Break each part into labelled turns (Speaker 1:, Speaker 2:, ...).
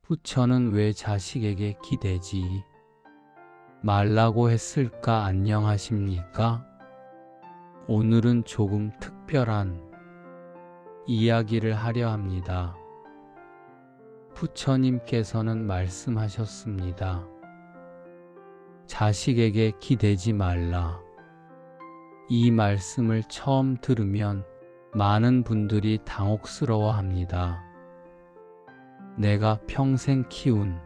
Speaker 1: 부처는 왜 자식에게 기대지 말라고 했을까? 안녕하십니까? 오늘은 조금 특별한 이야기를 하려 합니다. 부처님께서는 말씀하셨습니다. 자식에게 기대지 말라. 이 말씀을 처음 들으면 많은 분들이 당혹스러워 합니다. 내가 평생 키운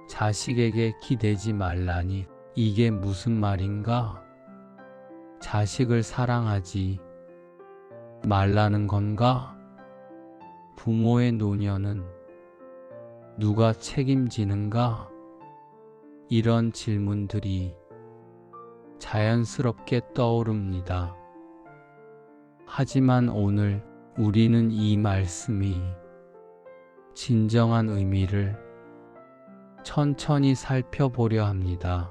Speaker 1: 자식에게 기대지 말라니 이게 무슨 말인가? 자식을 사랑하지 말라는 건가? 부모의 노년은 누가 책임지는가? 이런 질문들이 자연스럽게 떠오릅니다. 하지만 오늘 우리는 이 말씀이 진정한 의미를 천천히 살펴보려 합니다.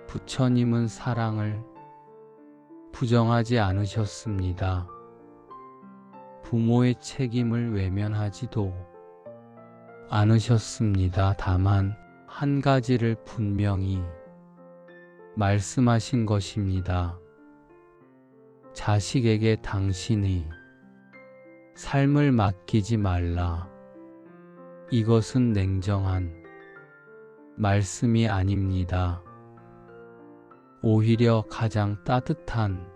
Speaker 1: 부처님은 사랑을 부정하지 않으셨습니다. 부모의 책임을 외면하지도 않으셨습니다. 다만 한 가지를 분명히 말씀하신 것입니다. 자식에게 당신의 삶을 맡기지 말라. 이것은 냉정한 말씀이 아닙니다. 오히려 가장 따뜻한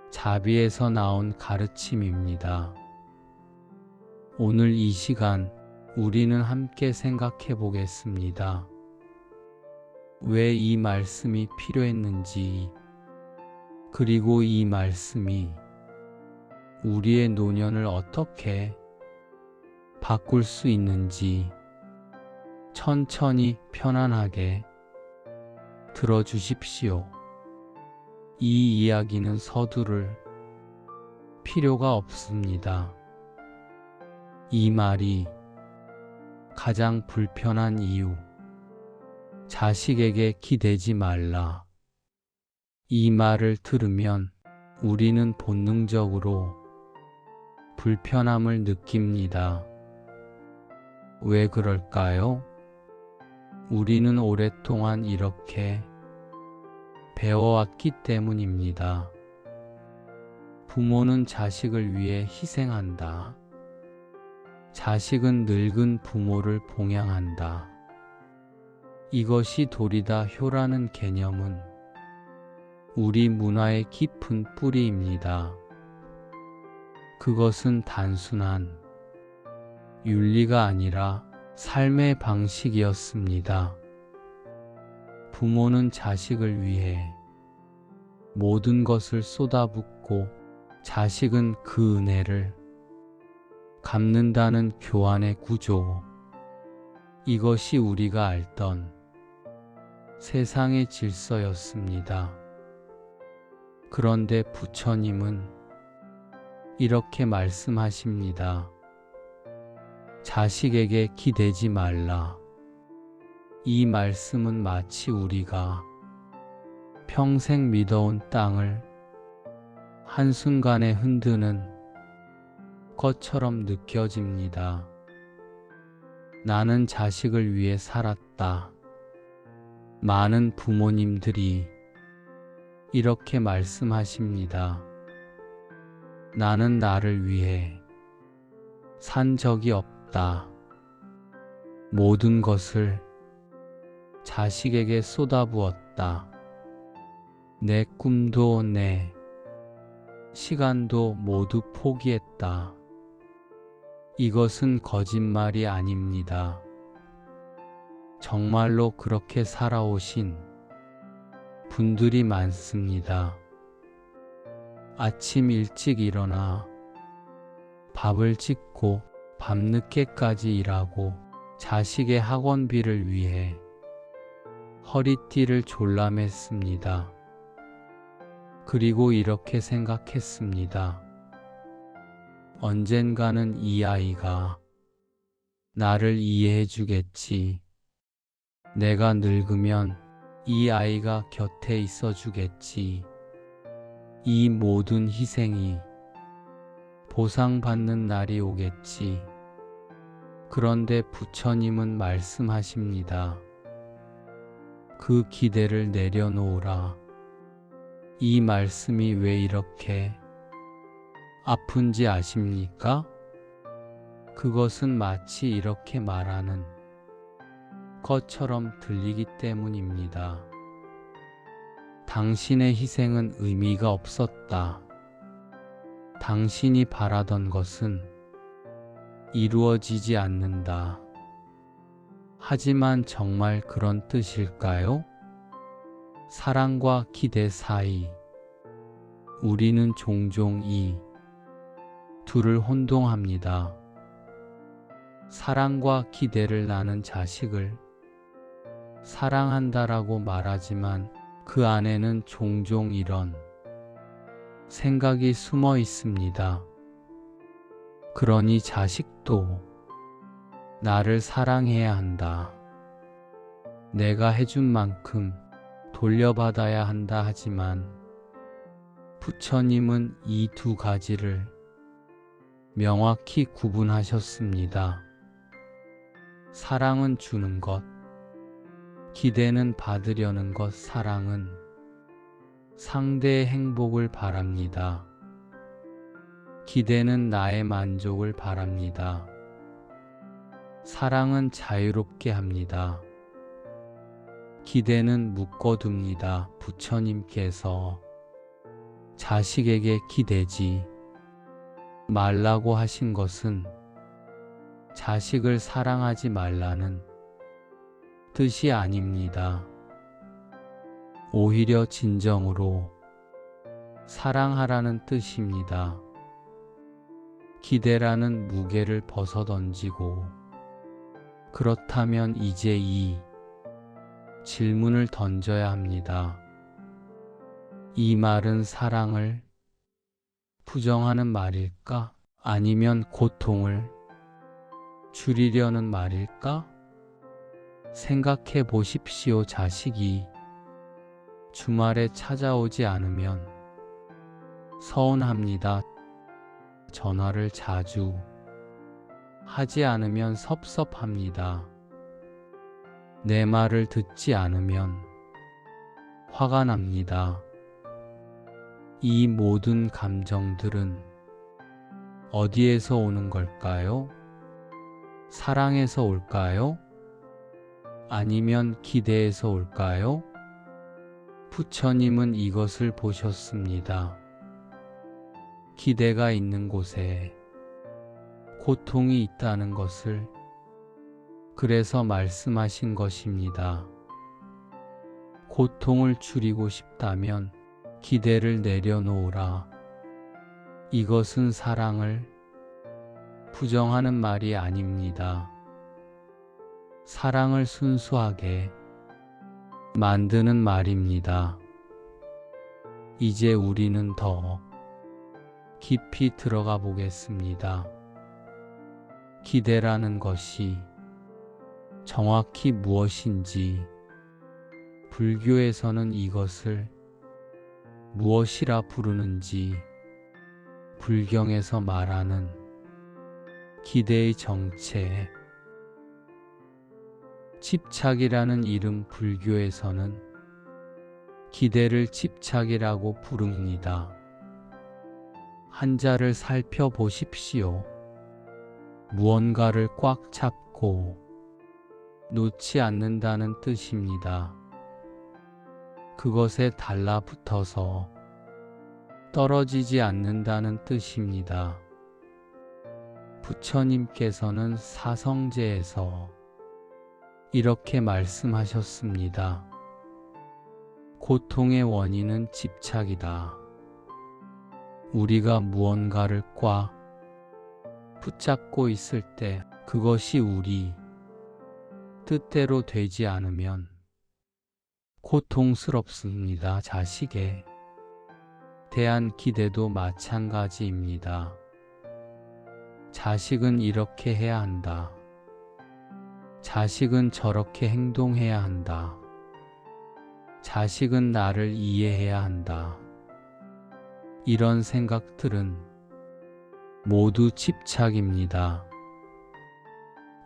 Speaker 1: 자비에서 나온 가르침입니다. 오늘 이 시간 우리는 함께 생각해 보겠습니다. 왜 이 말씀이 필요했는지, 그리고 이 말씀이 우리의 노년을 어떻게 바꿀 수 있는지 천천히 편안하게 들어주십시오. 이 이야기는 서두를 필요가 없습니다. 이 말이 가장 불편한 이유, 자식에게 기대지 말라. 이 말을 들으면 우리는 본능적으로 불편함을 느낍니다. 왜 그럴까요? 우리는 오랫동안 이렇게 배워왔기 때문입니다. 부모는 자식을 위해 희생한다. 자식은 늙은 부모를 봉양한다. 이것이 도리다 효라는 개념은 우리 문화의 깊은 뿌리입니다. 그것은 단순한 윤리가 아니라 삶의 방식이었습니다. 부모는 자식을 위해 모든 것을 쏟아붓고 자식은 그 은혜를 갚는다는 교환의 구조. 이것이 우리가 알던 세상의 질서였습니다. 그런데 부처님은 이렇게 말씀하십니다. 자식에게 기대지 말라. 이 말씀은 마치 우리가 평생 믿어온 땅을 한순간에 흔드는 것처럼 느껴집니다. 나는 자식을 위해 살았다. 많은 부모님들이 이렇게 말씀하십니다. 나는 나를 위해 산 적이 없다. 모든 것을 자식에게 쏟아부었다. 내 꿈도 내 시간도 모두 포기했다. 이것은 거짓말이 아닙니다. 정말로 그렇게 살아오신 분들이 많습니다. 아침 일찍 일어나 밥을 짓고 밤늦게까지 일하고 자식의 학원비를 위해 허리띠를 졸라맸습니다. 그리고 이렇게 생각했습니다. 언젠가는 이 아이가 나를 이해해 주겠지. 내가 늙으면 이 아이가 곁에 있어 주겠지. 이 모든 희생이 보상받는 날이 오겠지. 그런데 부처님은 말씀하십니다. 그 기대를 내려놓으라. 이 말씀이 왜 이렇게 아픈지 아십니까? 그것은 마치 이렇게 말하는 것처럼 들리기 때문입니다. 당신의 희생은 의미가 없었다. 당신이 바라던 것은 이루어지지 않는다. 하지만 정말 그런 뜻일까요? 사랑과 기대 사이, 우리는 종종 이 둘을 혼동합니다. 사랑과 기대를 낳는 자식을 사랑한다라고 말하지만 그 안에는 종종 이런 생각이 숨어 있습니다. 그러니 자식도 나를 사랑해야 한다. 내가 해준 만큼 돌려받아야 한다 하지만 부처님은 이 두 가지를 명확히 구분하셨습니다. 사랑은 주는 것, 기대는 받으려는 것. 사랑은 상대의 행복을 바랍니다. 기대는 나의 만족을 바랍니다. 사랑은 자유롭게 합니다. 기대는 묶어둡니다. 부처님께서 자식에게 기대지 말라고 하신 것은 자식을 사랑하지 말라는 뜻이 아닙니다. 오히려 진정으로 사랑하라는 뜻입니다. 기대라는 무게를 벗어던지고, 그렇다면 이제 이 질문을 던져야 합니다. 이 말은 사랑을 부정하는 말일까? 아니면 고통을 줄이려는 말일까? 생각해 보십시오. 자식이 주말에 찾아오지 않으면 서운합니다. 전화를 자주 하지 않으면 섭섭합니다. 내 말을 듣지 않으면 화가 납니다. 이 모든 감정들은 어디에서 오는 걸까요? 사랑에서 올까요? 아니면 기대에서 올까요? 부처님은 이것을 보셨습니다. 기대가 있는 곳에 고통이 있다는 것을. 그래서 말씀하신 것입니다. 고통을 줄이고 싶다면 기대를 내려놓으라. 이것은 사랑을 부정하는 말이 아닙니다. 사랑을 순수하게 만드는 말입니다. 이제 우리는 더 깊이 들어가 보겠습니다. 기대라는 것이 정확히 무엇인지, 불교에서는 이것을 무엇이라 부르는지, 불경에서 말하는 기대의 정체, 집착이라는 이름, 불교에서는 기대를 집착이라고 부릅니다. 한자를 살펴보십시오. 무언가를 꽉 잡고 놓지 않는다는 뜻입니다. 그것에 달라붙어서 떨어지지 않는다는 뜻입니다. 부처님께서는 사성제에서 이렇게 말씀하셨습니다. 고통의 원인은 집착이다. 우리가 무언가를 꽉 붙잡고 있을 때 그것이 우리 뜻대로 되지 않으면 고통스럽습니다. 자식에 대한 기대도 마찬가지입니다. 자식은 이렇게 해야 한다. 자식은 저렇게 행동해야 한다. 자식은 나를 이해해야 한다. 이런 생각들은 모두 집착입니다.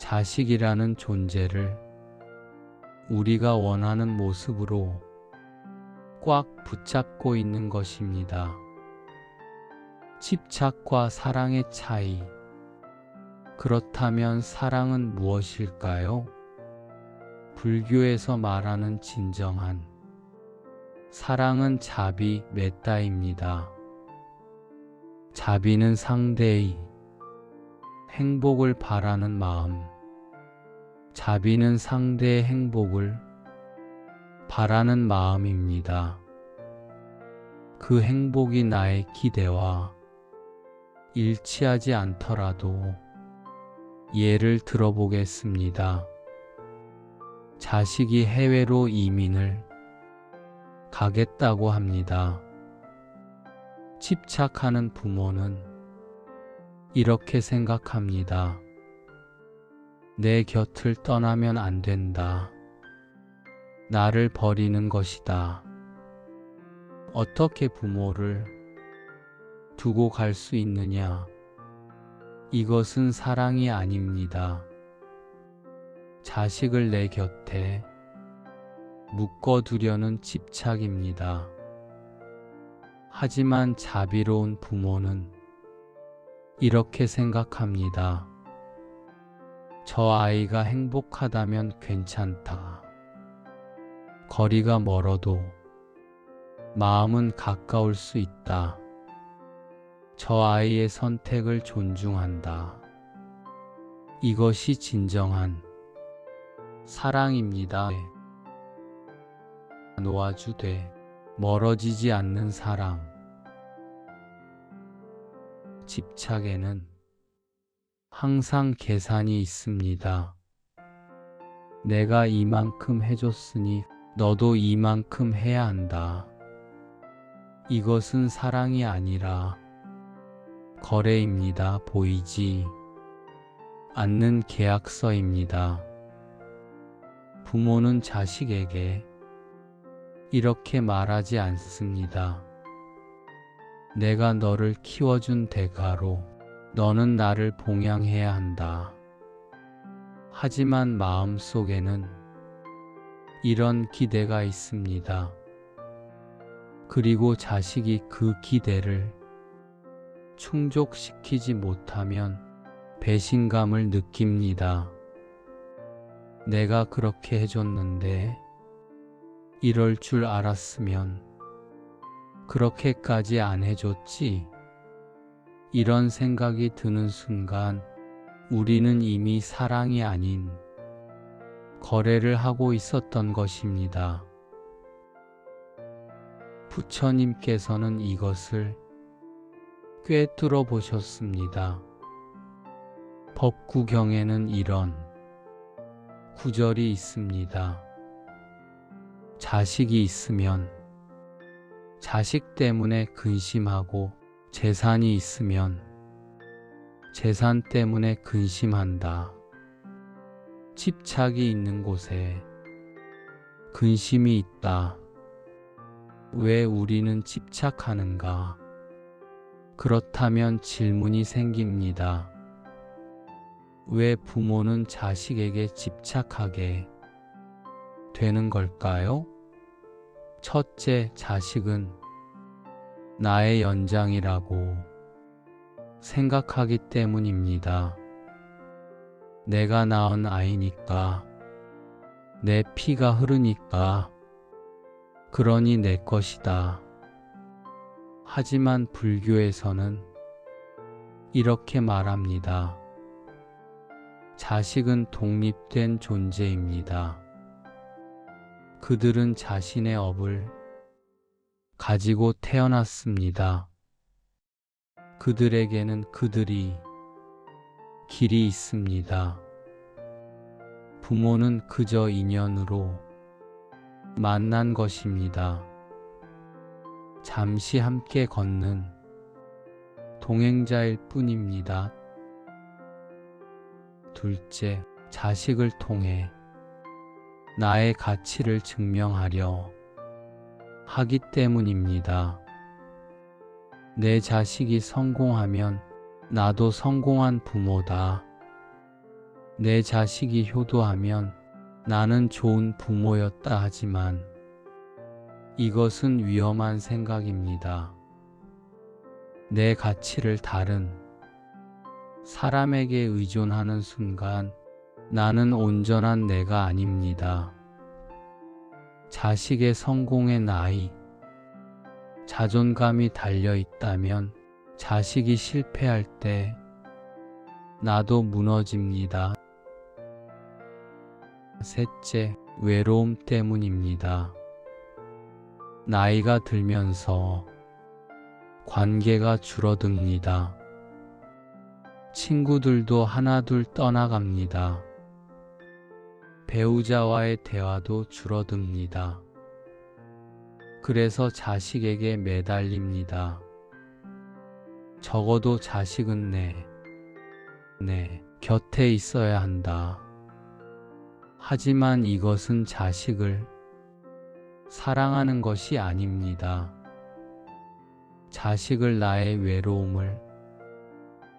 Speaker 1: 자식이라는 존재를 우리가 원하는 모습으로 꽉 붙잡고 있는 것입니다. 집착과 사랑의 차이. 그렇다면 사랑은 무엇일까요? 불교에서 말하는 진정한 사랑은 자비, 메따입니다. 자비는 상대의 행복을 바라는 마음, 자비는 상대의 행복을 바라는 마음입니다. 그 행복이 나의 기대와 일치하지 않더라도 예를 들어보겠습니다. 자식이 해외로 이민을 가겠다고 합니다. 집착하는 부모는 이렇게 생각합니다. 내 곁을 떠나면 안 된다. 나를 버리는 것이다. 어떻게 부모를 두고 갈 수 있느냐? 이것은 사랑이 아닙니다. 자식을 내 곁에 묶어두려는 집착입니다. 하지만 자비로운 부모는 이렇게 생각합니다. 저 아이가 행복하다면 괜찮다. 거리가 멀어도 마음은 가까울 수 있다. 저 아이의 선택을 존중한다. 이것이 진정한 사랑입니다. 놓아주되 멀어지지 않는 사랑. 집착에는 항상 계산이 있습니다. 내가 이만큼 해줬으니 너도 이만큼 해야 한다. 이것은 사랑이 아니라 거래입니다. 보이지 않는 계약서입니다. 부모는 자식에게 이렇게 말하지 않습니다. 내가 너를 키워준 대가로 너는 나를 봉양해야 한다. 하지만 마음속에는 이런 기대가 있습니다. 그리고 자식이 그 기대를 충족시키지 못하면 배신감을 느낍니다. 내가 그렇게 해줬는데 이럴 줄 알았으면 그렇게까지 안 해줬지. 이런 생각이 드는 순간 우리는 이미 사랑이 아닌 거래를 하고 있었던 것입니다. 부처님께서는 이것을 꿰뚫어 보셨습니다. 법구경에는 이런 구절이 있습니다. 자식이 있으면 자식 때문에 근심하고 재산이 있으면 재산 때문에 근심한다. 집착이 있는 곳에 근심이 있다. 왜 우리는 집착하는가? 그렇다면 질문이 생깁니다. 왜 부모는 자식에게 집착하게 되는 걸까요? 첫째, 자식은 나의 연장이라고 생각하기 때문입니다. 내가 낳은 아이니까, 내 피가 흐르니까, 그러니 내 것이다. 하지만 불교에서는 이렇게 말합니다. 자식은 독립된 존재입니다. 그들은 자신의 업을 가지고 태어났습니다. 그들에게는 그들이 길이 있습니다. 부모는 그저 인연으로 만난 것입니다. 잠시 함께 걷는 동행자일 뿐입니다. 둘째, 자식을 통해 나의 가치를 증명하려 하기 때문입니다. 내 자식이 성공하면 나도 성공한 부모다. 내 자식이 효도하면 나는 좋은 부모였다 하지만 이것은 위험한 생각입니다. 내 가치를 다른 사람에게 의존하는 순간 나는 온전한 내가 아닙니다. 자식의 성공의 나이, 자존감이 달려 있다면 자식이 실패할 때 나도 무너집니다. 셋째, 외로움 때문입니다. 나이가 들면서 관계가 줄어듭니다. 친구들도 하나둘 떠나갑니다. 배우자와의 대화도 줄어듭니다. 그래서 자식에게 매달립니다. 적어도 자식은 내 곁에 있어야 한다. 하지만 이것은 자식을 사랑하는 것이 아닙니다. 자식을 나의 외로움을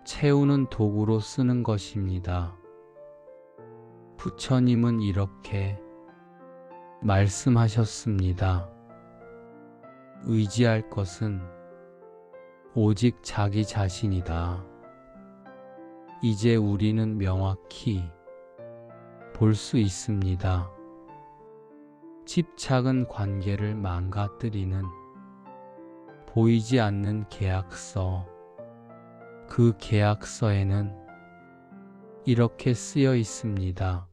Speaker 1: 채우는 도구로 쓰는 것입니다. 부처님은 이렇게 말씀하셨습니다. 의지할 것은 오직 자기 자신이다. 이제 우리는 명확히 볼 수 있습니다. 집착은 관계를 망가뜨리는 보이지 않는 계약서. 그 계약서에는 이렇게 쓰여 있습니다.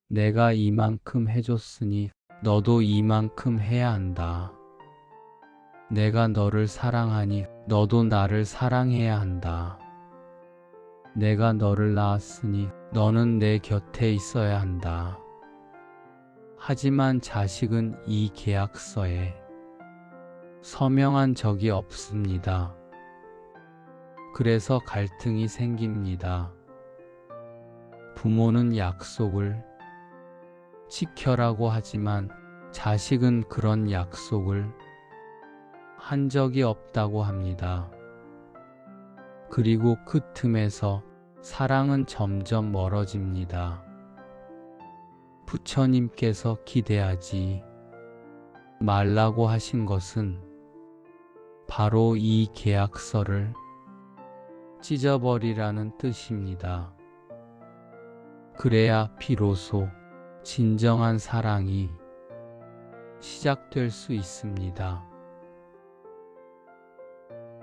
Speaker 1: 내가 이만큼 해줬으니 너도 이만큼 해야 한다. 내가 너를 사랑하니 너도 나를 사랑해야 한다. 내가 너를 낳았으니 너는 내 곁에 있어야 한다. 하지만 자식은 이 계약서에 서명한 적이 없습니다. 그래서 갈등이 생깁니다. 부모는 약속을 지켜라고 하지만 자식은 그런 약속을 한 적이 없다고 합니다. 그리고 그 틈에서 사랑은 점점 멀어집니다. 부처님께서 기대하지 말라고 하신 것은 바로 이 계약서를 찢어버리라는 뜻입니다. 그래야 비로소 진정한 사랑이 시작될 수 있습니다.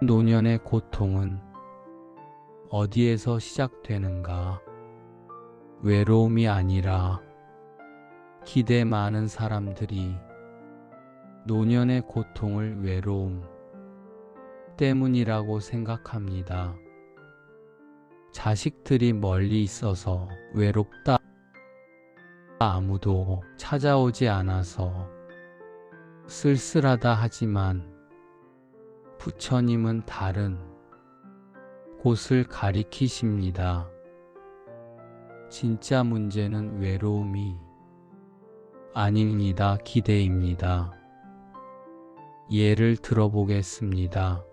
Speaker 1: 노년의 고통은 어디에서 시작되는가? 외로움이 아니라 기대 많은 사람들이 노년의 고통을 외로움 때문이라고 생각합니다. 자식들이 멀리 있어서 외롭다. 아무도 찾아오지 않아서 쓸쓸하다 하지만 부처님은 다른 곳을 가리키십니다. 진짜 문제는 외로움이 아닙니다. 기대입니다. 예를 들어보겠습니다.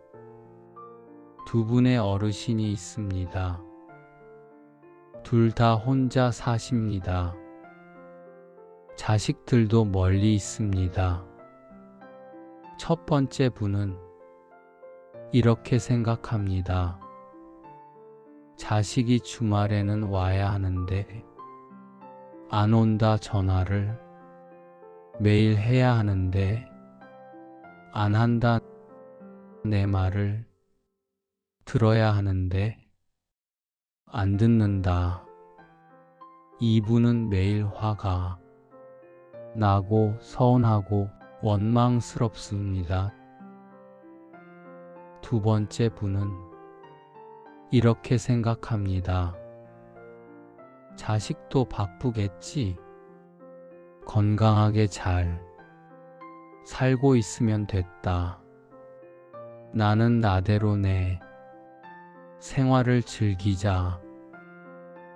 Speaker 1: 두 분의 어르신이 있습니다. 둘 다 혼자 사십니다. 자식들도 멀리 있습니다. 첫 번째 분은 이렇게 생각합니다. 자식이 주말에는 와야 하는데 안 온다. 전화를 매일 해야 하는데 안 한다. 내 말을 들어야 하는데 안 듣는다. 이분은 매일 화가 나고 서운하고 원망스럽습니다. 두 번째 분은 이렇게 생각합니다. 자식도 바쁘겠지. 건강하게 잘 살고 있으면 됐다. 나는 나대로 내 생활을 즐기자.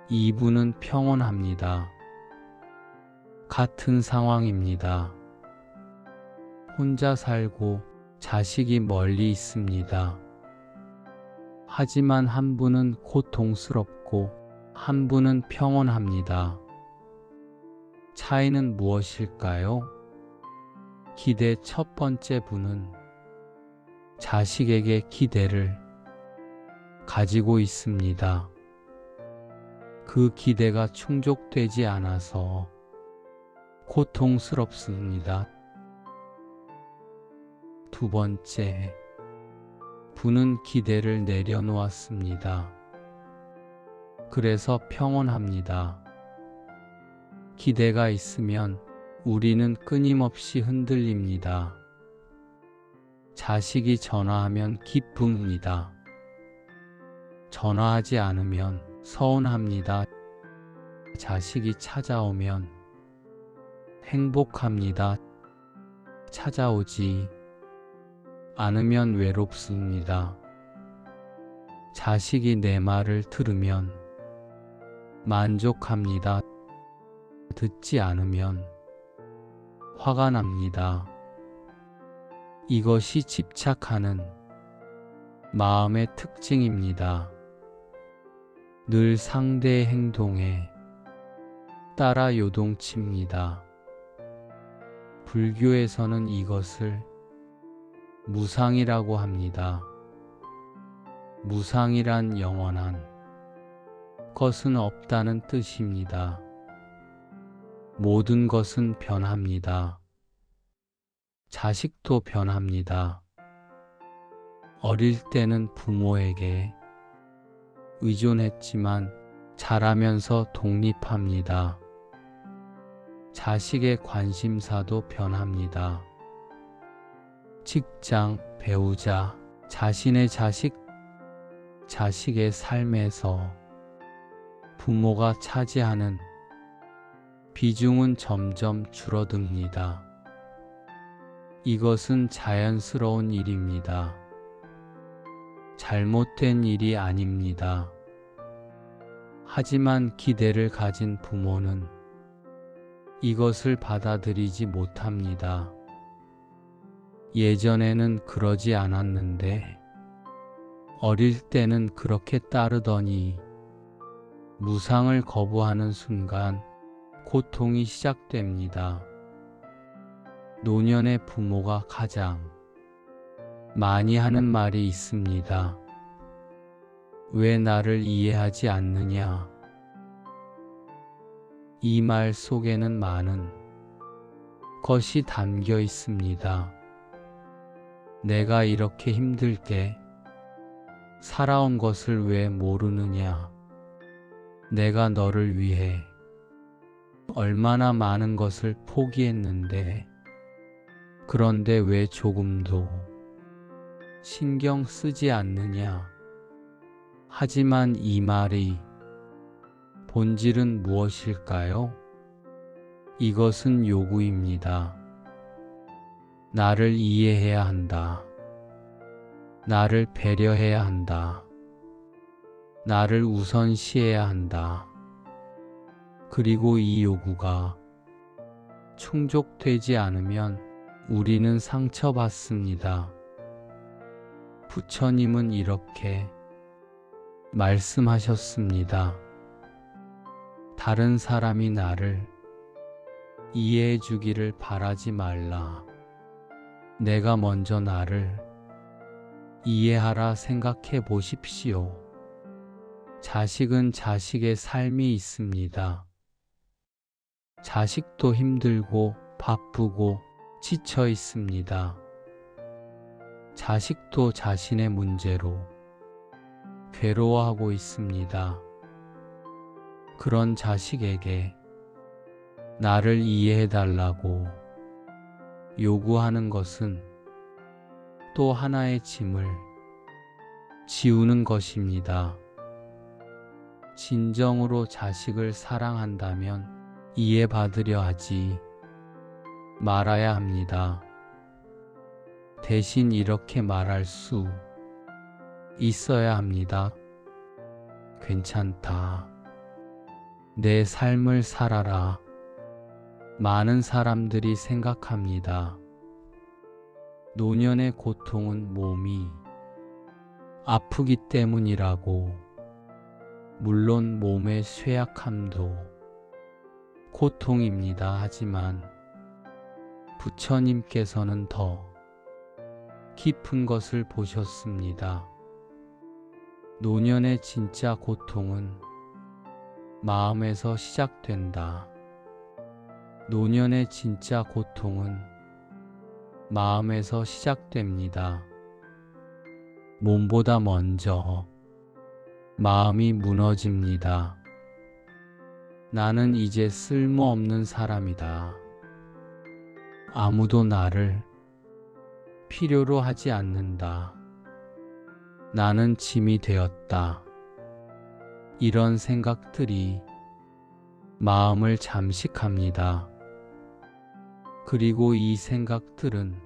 Speaker 1: 이분은 평온합니다. 같은 상황입니다. 혼자 살고 자식이 멀리 있습니다. 하지만 한 분은 고통스럽고 한 분은 평온합니다. 차이는 무엇일까요? 기대 첫 번째 분은 자식에게 기대를 가지고 있습니다. 그 기대가 충족되지 않아서 고통스럽습니다. 두 번째 분은 기대를 내려놓았습니다. 그래서 평온합니다. 기대가 있으면 우리는 끊임없이 흔들립니다. 자식이 전화하면 기쁩니다. 전화하지 않으면 서운합니다. 자식이 찾아오면 행복합니다. 찾아오지 않으면 외롭습니다. 자식이 내 말을 들으면 만족합니다. 듣지 않으면 화가 납니다. 이것이 집착하는 마음의 특징입니다. 늘 상대의 행동에 따라 요동칩니다. 불교에서는 이것을 무상이라고 합니다. 무상이란 영원한 것은 없다는 뜻입니다. 모든 것은 변합니다. 자식도 변합니다. 어릴 때는 부모에게 의존했지만 자라면서 독립합니다. 자식의 관심사도 변합니다. 직장, 배우자, 자신의 자식의 삶에서 부모가 차지하는 비중은 점점 줄어듭니다. 이것은 자연스러운 일입니다. 잘못된 일이 아닙니다. 하지만 기대를 가진 부모는 이것을 받아들이지 못합니다. 예전에는 그러지 않았는데 어릴 때는 그렇게 따르더니 무상을 거부하는 순간 고통이 시작됩니다. 노년의 부모가 가장 많이 하는 말이 있습니다. 왜 나를 이해하지 않느냐? 이 말 속에는 많은 것이 담겨 있습니다. 내가 이렇게 힘들게 살아온 것을 왜 모르느냐? 내가 너를 위해 얼마나 많은 것을 포기했는데, 그런데 왜 조금도 신경 쓰지 않느냐? 하지만 이 말이 본질은 무엇일까요? 이것은 요구입니다. 나를 이해해야 한다. 나를 배려해야 한다. 나를 우선시해야 한다. 그리고 이 요구가 충족되지 않으면 우리는 상처받습니다. 부처님은 이렇게 말씀하셨습니다. 다른 사람이 나를 이해해 주기를 바라지 말라. 내가 먼저 나를 이해하라 생각해 보십시오. 자식은 자식의 삶이 있습니다. 자식도 힘들고 바쁘고 지쳐 있습니다. 자식도 자신의 문제로 괴로워하고 있습니다. 그런 자식에게 나를 이해해 달라고 요구하는 것은 또 하나의 짐을 지우는 것입니다. 진정으로 자식을 사랑한다면 이해받으려 하지 말아야 합니다. 대신 이렇게 말할 수 있어야 합니다. 괜찮다. 내 삶을 살아라. 많은 사람들이 생각합니다. 노년의 고통은 몸이 아프기 때문이라고. 물론 몸의 쇠약함도 고통입니다. 하지만 부처님께서는 더 깊은 것을 보셨습니다. 노년의 진짜 고통은 마음에서 시작된다. 노년의 진짜 고통은 마음에서 시작됩니다. 몸보다 먼저 마음이 무너집니다. 나는 이제 쓸모없는 사람이다. 아무도 나를 필요로 하지 않는다. 나는 짐이 되었다. 이런 생각들이 마음을 잠식합니다. 그리고 이 생각들은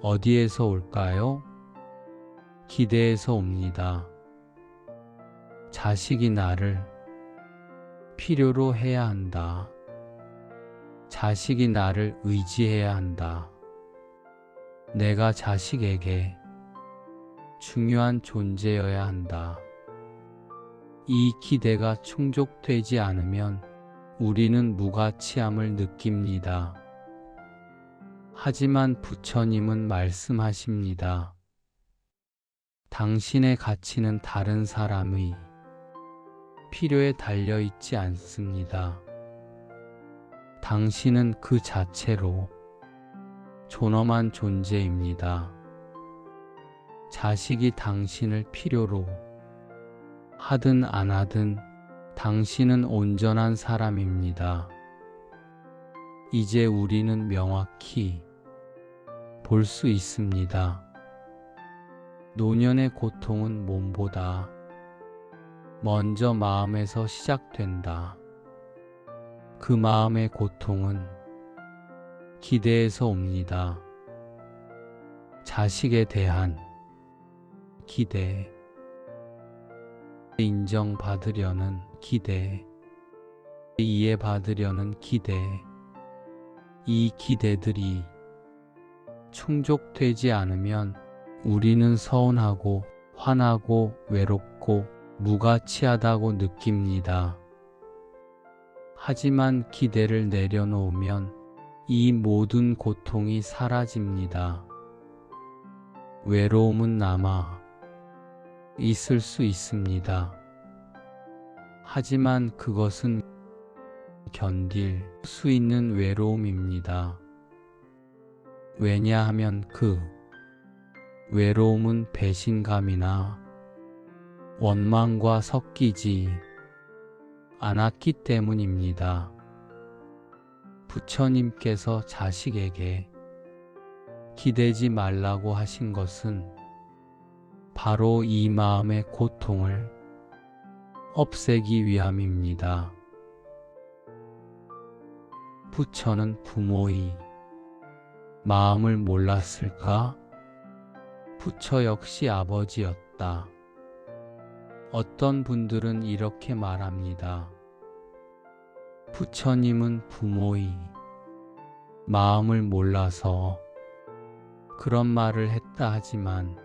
Speaker 1: 어디에서 올까요? 기대에서 옵니다. 자식이 나를 필요로 해야 한다. 자식이 나를 의지해야 한다. 내가 자식에게 중요한 존재여야 한다. 이 기대가 충족되지 않으면 우리는 무가치함을 느낍니다. 하지만 부처님은 말씀하십니다. 당신의 가치는 다른 사람의 필요에 달려있지 않습니다. 당신은 그 자체로 존엄한 존재입니다. 자식이 당신을 필요로 하든 안 하든 당신은 온전한 사람입니다. 이제 우리는 명확히 볼 수 있습니다. 노년의 고통은 몸보다 먼저 마음에서 시작된다. 그 마음의 고통은 기대에서 옵니다. 자식에 대한 기대, 인정받으려는 기대, 이해받으려는 기대, 이 기대들이 충족되지 않으면 우리는 서운하고 화나고 외롭고 무가치하다고 느낍니다. 하지만 기대를 내려놓으면 이 모든 고통이 사라집니다. 외로움은 남아 있을 수 있습니다. 하지만 그것은 견딜 수 있는 외로움입니다. 왜냐하면 그 외로움은 배신감이나 원망과 섞이지 않았기 때문입니다. 부처님께서 자식에게 기대지 말라고 하신 것은 바로 이 마음의 고통을 없애기 위함입니다. 부처는 부모의 마음을 몰랐을까? 부처 역시 아버지였다. 어떤 분들은 이렇게 말합니다. 부처님은 부모의 마음을 몰라서 그런 말을 했다 하지만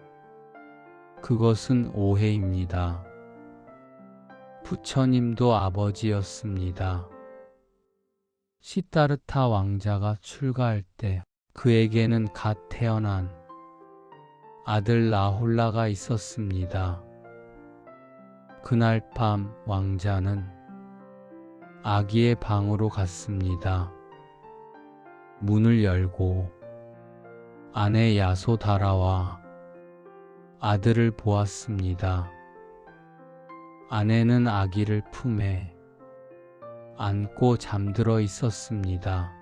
Speaker 1: 그것은 오해입니다. 부처님도 아버지였습니다. 시다르타 왕자가 출가할 때 그에게는 갓 태어난 아들 라홀라가 있었습니다. 그날 밤 왕자는 아기의 방으로 갔습니다. 문을 열고 아내 야소다라와 아들을 보았습니다. 아내는 아기를 품에 안고 잠들어 있었습니다.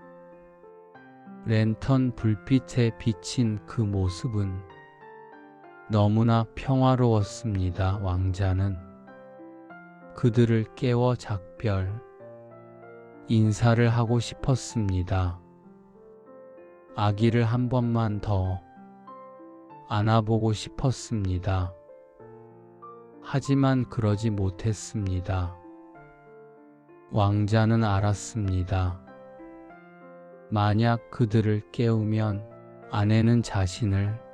Speaker 1: 랜턴 불빛에 비친 그 모습은 너무나 평화로웠습니다. 왕자는 그들을 깨워 작별 인사를 하고 싶었습니다. 아기를 한 번만 더 안아보고 싶었습니다. 하지만 그러지 못했습니다. 왕자는 알았습니다. 만약 그들을 깨우면 아내는 자신을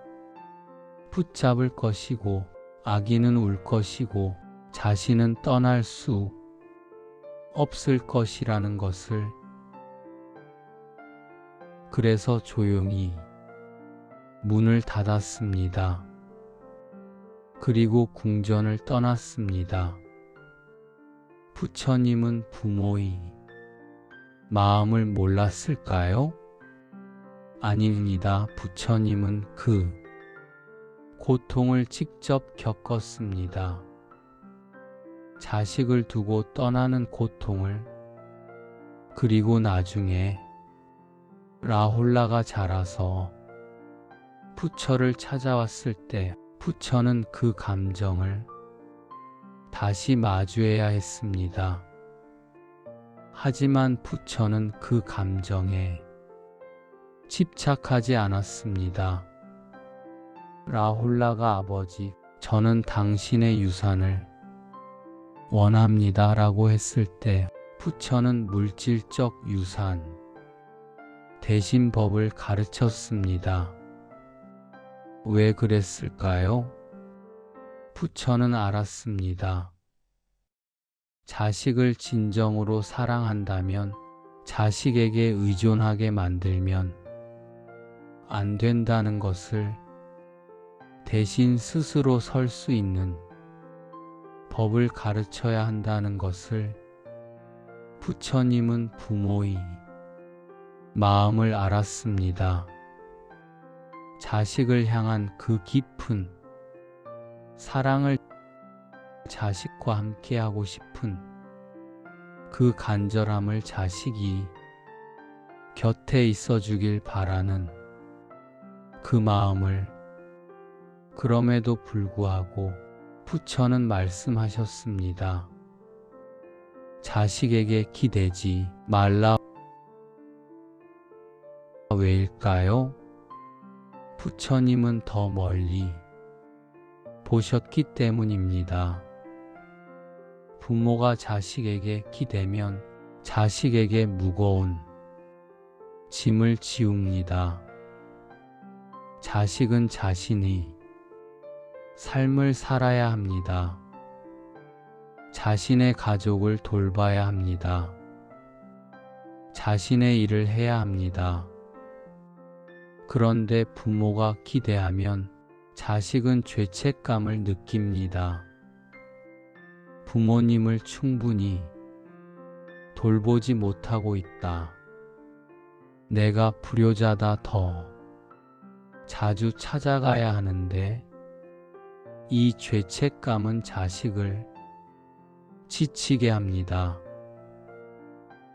Speaker 1: 붙잡을 것이고 아기는 울 것이고 자신은 떠날 수 없을 것이라는 것을, 그래서 조용히 문을 닫았습니다. 그리고 궁전을 떠났습니다. 부처님은 부모의 마음을 몰랐을까요? 아닙니다. 부처님은 그 고통을 직접 겪었습니다. 자식을 두고 떠나는 고통을. 그리고 나중에 라홀라가 자라서 부처를 찾아왔을 때 부처는 그 감정을 다시 마주해야 했습니다. 하지만 부처는 그 감정에 집착하지 않았습니다. 라홀라가 아버지, 저는 당신의 유산을 원합니다 라고 했을 때 부처는 물질적 유산 대신 법을 가르쳤습니다. 왜 그랬을까요? 부처는 알았습니다. 자식을 진정으로 사랑한다면, 자식에게 의존하게 만들면 안 된다는 것을, 대신 스스로 설 수 있는 법을 가르쳐야 한다는 것을 부처님은 부모의 마음을 알았습니다. 자식을 향한 그 깊은 사랑을, 자식과 함께하고 싶은 그 간절함을, 자식이 곁에 있어 주길 바라는 그 마음을, 그럼에도 불구하고 부처는 말씀하셨습니다. 자식에게 기대지 말라. 왜일까요? 부처님은 더 멀리 보셨기 때문입니다. 부모가 자식에게 기대면 자식에게 무거운 짐을 지웁니다. 자식은 자신이 삶을 살아야 합니다. 자신의 가족을 돌봐야 합니다. 자신의 일을 해야 합니다. 그런데 부모가 기대하면 자식은 죄책감을 느낍니다. 부모님을 충분히 돌보지 못하고 있다. 내가 불효자다. 더 자주 찾아가야 하는데, 이 죄책감은 자식을 지치게 합니다.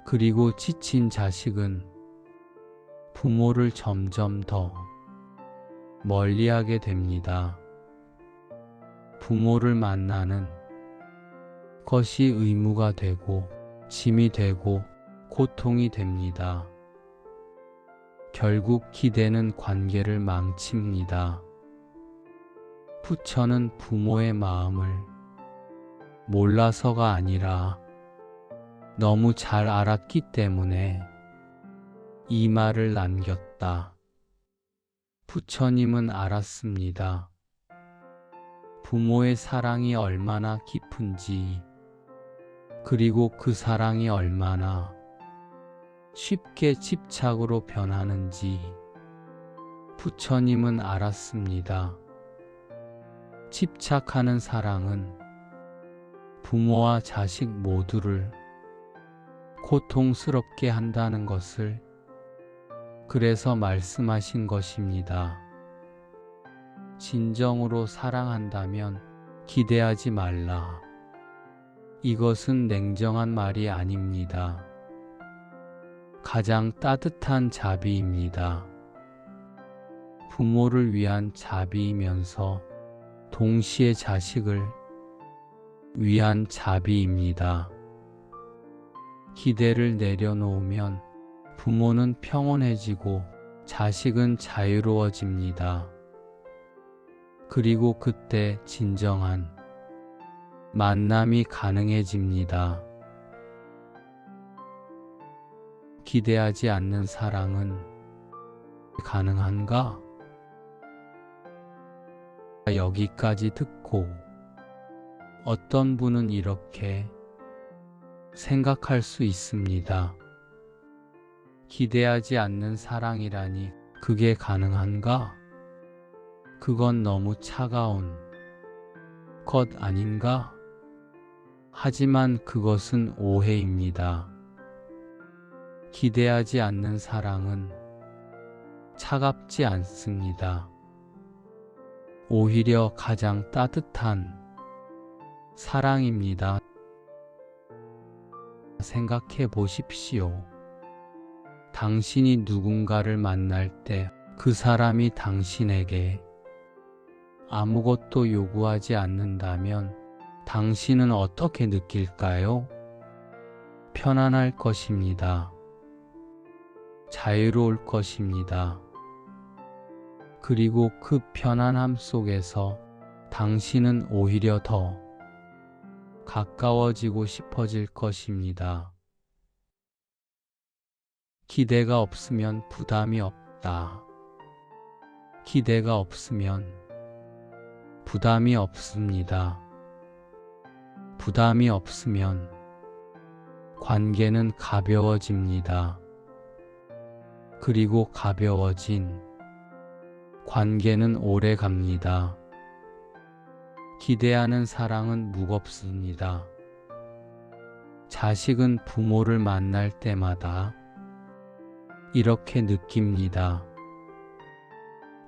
Speaker 1: 그리고 지친 자식은 부모를 점점 더 멀리하게 됩니다. 부모를 만나는 것이 의무가 되고 짐이 되고 고통이 됩니다. 결국 기대는 관계를 망칩니다. 부처는 부모의 마음을 몰라서가 아니라 너무 잘 알았기 때문에 이 말을 남겼다. 부처님은 알았습니다. 부모의 사랑이 얼마나 깊은지, 그리고 그 사랑이 얼마나 쉽게 집착으로 변하는지 부처님은 알았습니다. 집착하는 사랑은 부모와 자식 모두를 고통스럽게 한다는 것을, 그래서 말씀하신 것입니다. 진정으로 사랑한다면 기대하지 말라. 이것은 냉정한 말이 아닙니다. 가장 따뜻한 자비입니다. 부모를 위한 자비이면서 동시에 자식을 위한 자비입니다. 기대를 내려놓으면 부모는 평온해지고 자식은 자유로워집니다. 그리고 그때 진정한 만남이 가능해집니다. 기대하지 않는 사랑은 가능한가? 여기까지 듣고 어떤 분은 이렇게 생각할 수 있습니다. 기대하지 않는 사랑이라니 그게 가능한가? 그건 너무 차가운 것 아닌가? 하지만 그것은 오해입니다. 기대하지 않는 사랑은 차갑지 않습니다. 오히려 가장 따뜻한 사랑입니다. 생각해 보십시오. 당신이 누군가를 만날 때 그 사람이 당신에게 아무것도 요구하지 않는다면 당신은 어떻게 느낄까요? 편안할 것입니다. 자유로울 것입니다. 그리고 그 편안함 속에서 당신은 오히려 더 가까워지고 싶어질 것입니다. 기대가 없으면 부담이 없다. 기대가 없으면 부담이 없습니다. 부담이 없으면 관계는 가벼워집니다. 그리고 가벼워진 관계는 오래 갑니다. 기대하는 사랑은 무겁습니다. 자식은 부모를 만날 때마다 이렇게 느낍니다.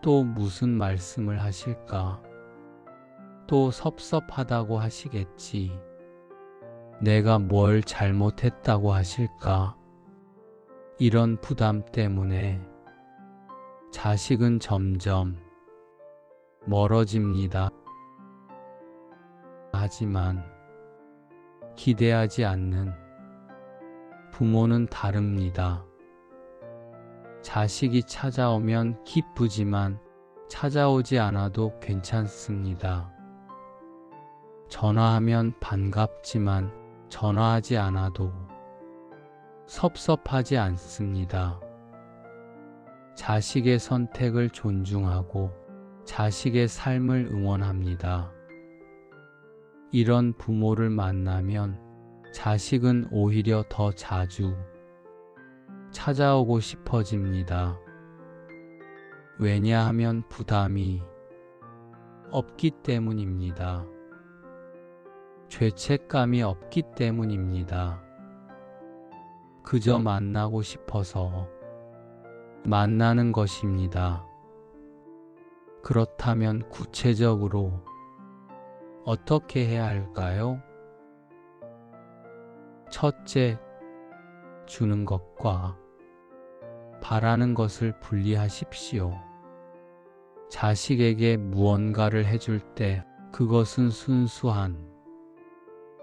Speaker 1: 또 무슨 말씀을 하실까? 또 섭섭하다고 하시겠지. 내가 뭘 잘못했다고 하실까? 이런 부담 때문에 자식은 점점 멀어집니다. 하지만 기대하지 않는 부모는 다릅니다. 자식이 찾아오면 기쁘지만 찾아오지 않아도 괜찮습니다. 전화하면 반갑지만 전화하지 않아도 섭섭하지 않습니다. 자식의 선택을 존중하고 자식의 삶을 응원합니다. 이런 부모를 만나면 자식은 오히려 더 자주 찾아오고 싶어집니다. 왜냐하면 부담이 없기 때문입니다. 죄책감이 없기 때문입니다. 그저 만나고 싶어서 만나는 것입니다. 그렇다면 구체적으로 어떻게 해야 할까요? 첫째, 주는 것과 바라는 것을 분리하십시오. 자식에게 무언가를 해줄 때 그것은 순수한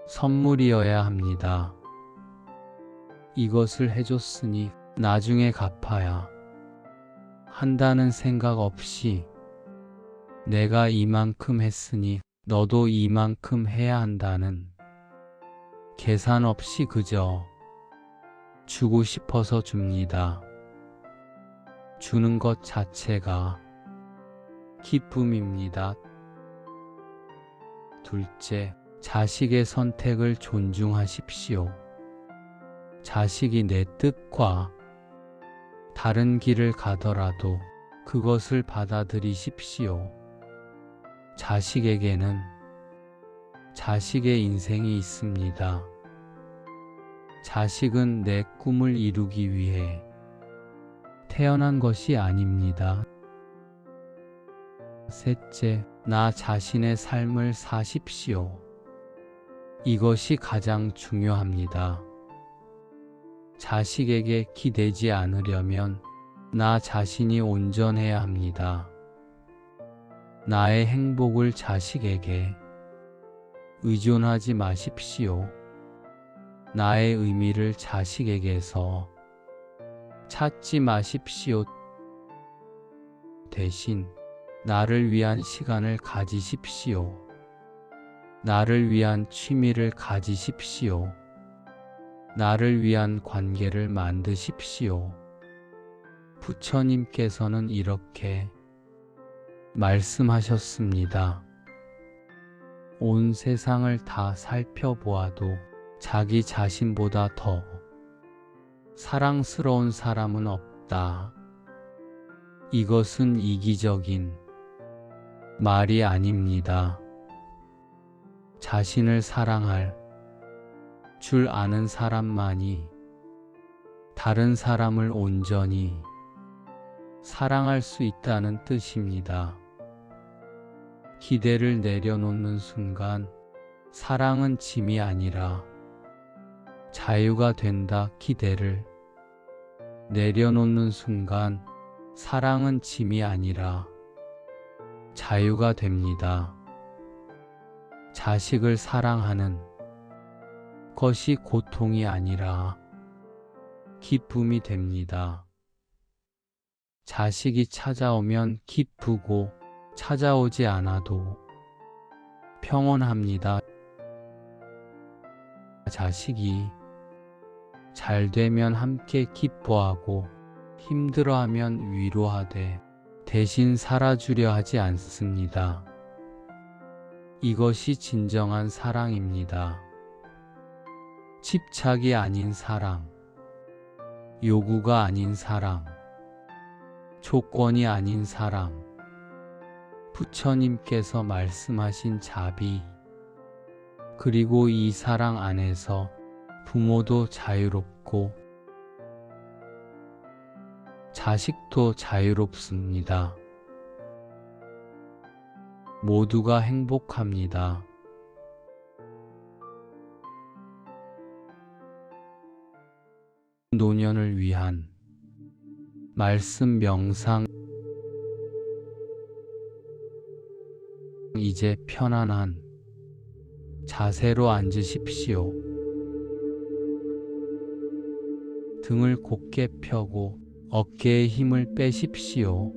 Speaker 1: 선물이어야 합니다. 이것을 해줬으니 나중에 갚아야 한다는 생각 없이 내가 이만큼 했으니 너도 이만큼 해야 한다는 계산 없이 그저 주고 싶어서 줍니다. 주는 것 자체가 기쁨입니다. 둘째, 자식의 선택을 존중하십시오. 자식이 내 뜻과 다른 길을 가더라도 그것을 받아들이십시오. 자식에게는 자식의 인생이 있습니다. 자식은 내 꿈을 이루기 위해 태어난 것이 아닙니다. 셋째, 나 자신의 삶을 사십시오. 이것이 가장 중요합니다. 자식에게 기대지 않으려면 나 자신이 온전해야 합니다. 나의 행복을 자식에게 의존하지 마십시오. 나의 의미를 자식에게서 찾지 마십시오. 대신 나를 위한 시간을 가지십시오. 나를 위한 취미를 가지십시오. 나를 위한 관계를 만드십시오. 부처님께서는 이렇게 말씀하셨습니다. 온 세상을 다 살펴보아도 자기 자신보다 더 사랑스러운 사람은 없다. 이것은 이기적인 말이 아닙니다. 자신을 사랑할 줄 아는 사람만이 다른 사람을 온전히 사랑할 수 있다는 뜻입니다. 기대를 내려놓는 순간 사랑은 짐이 아니라 자유가 된다. 기대를 내려놓는 순간 사랑은 짐이 아니라 자유가 됩니다. 자식을 사랑하는 것이 고통이 아니라 기쁨이 됩니다. 자식이 찾아오면 기쁘고 찾아오지 않아도 평온합니다. 자식이 잘 되면 함께 기뻐하고 힘들어하면 위로하되 대신 살아주려 하지 않습니다. 이것이 진정한 사랑입니다. 집착이 아닌 사랑, 요구가 아닌 사랑, 조건이 아닌 사랑, 부처님께서 말씀하신 자비, 그리고 이 사랑 안에서 부모도 자유롭고 자식도 자유롭습니다. 모두가 행복합니다. 노년을 위한 말씀 명상. 이제 편안한 자세로 앉으십시오. 등을 곧게 펴고 어깨에 힘을 빼십시오.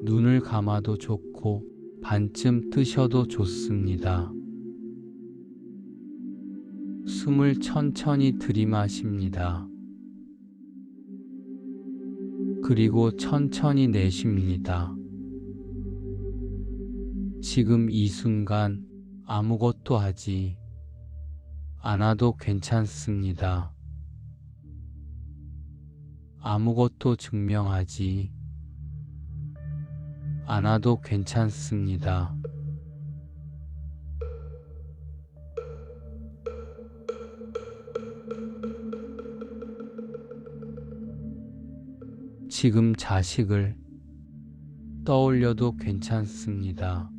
Speaker 1: 눈을 감아도 좋고 반쯤 뜨셔도 좋습니다. 숨을 천천히 들이마십니다. 그리고 천천히 내쉽니다. 지금 이 순간 아무것도 하지 않아도 괜찮습니다. 아무것도 증명하지 않아도 괜찮습니다. 지금 자식을 떠올려도 괜찮습니다.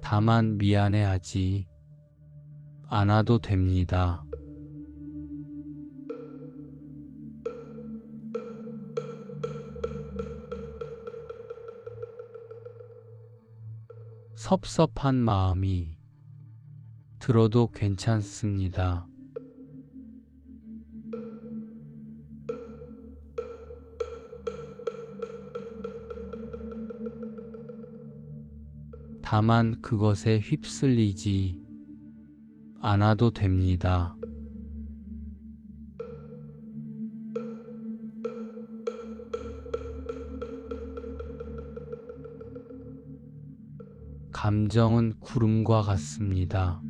Speaker 1: 다만 미안해하지 않아도 됩니다. 섭섭한 마음이 들어도 괜찮습니다. 다만 그것에 휩쓸리지 않아도 됩니다. 감정은 구름과 같습니다.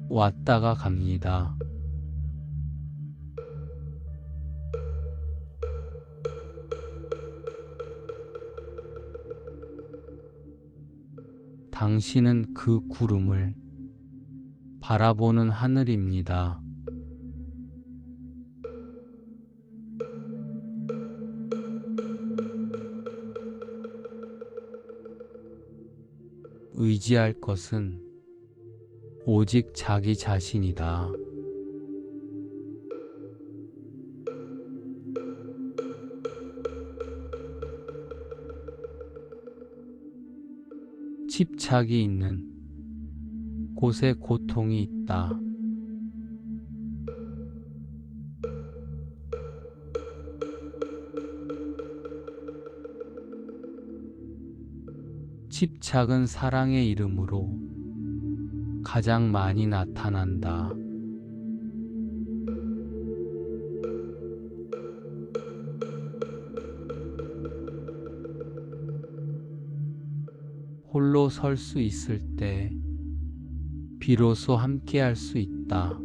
Speaker 1: 왔다가 갑니다. 당신은 그 구름을 바라보는 하늘입니다. 의지할 것은 오직 자기 자신이다. 집착이 있는 곳에 고통이 있다. 집착은 사랑의 이름으로 가장 많이 나타난다. 홀로 설 수 있을 때 비로소 함께할 수 있다.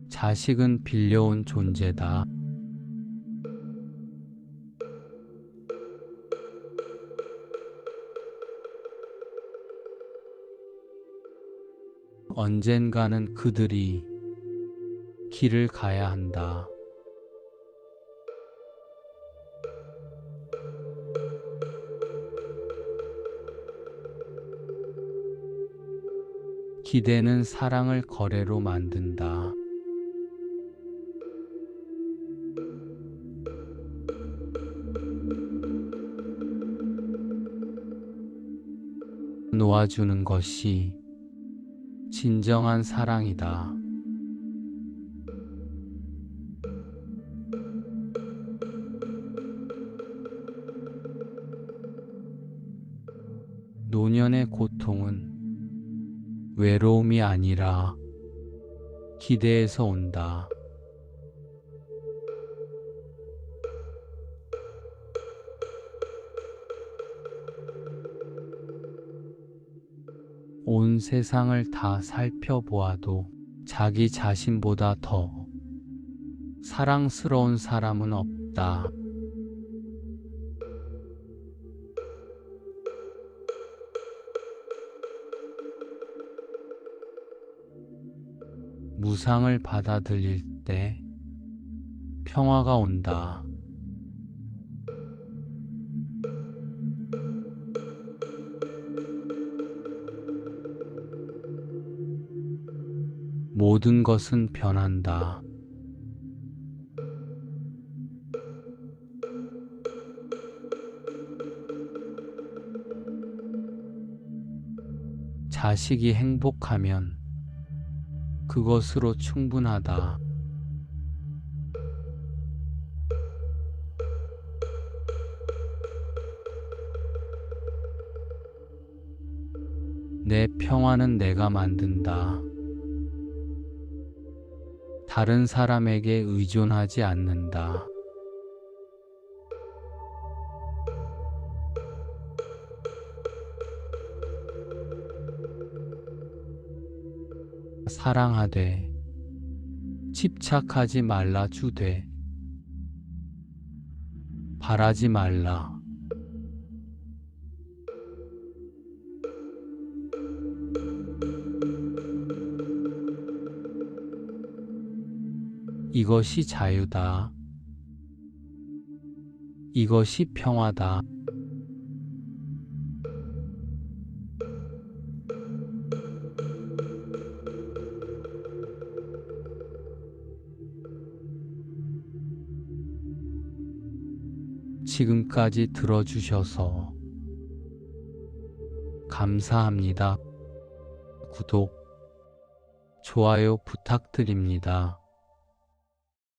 Speaker 1: 자식은 빌려온 존재다. 언젠가는 그들이 길을 가야 한다. 기대는 사랑을 거래로 만든다. 놓아주는 것이 진정한 사랑이다. 노년의 고통은 외로움이 아니라 기대에서 온다. 온 세상을 다 살펴보아도 자기 자신보다 더 사랑스러운 사람은 없다. 무상을 받아들일 때 평화가 온다. 모든 것은 변한다. 자식이 행복하면 그것으로 충분하다. 내 평화는 내가 만든다. 다른 사람에게 의존하지 않는다. 사랑하되 집착하지 말라 주되 바라지 말라. 이것이 자유다. 이것이 평화다. 지금까지 들어주셔서 감사합니다. 구독, 좋아요 부탁드립니다.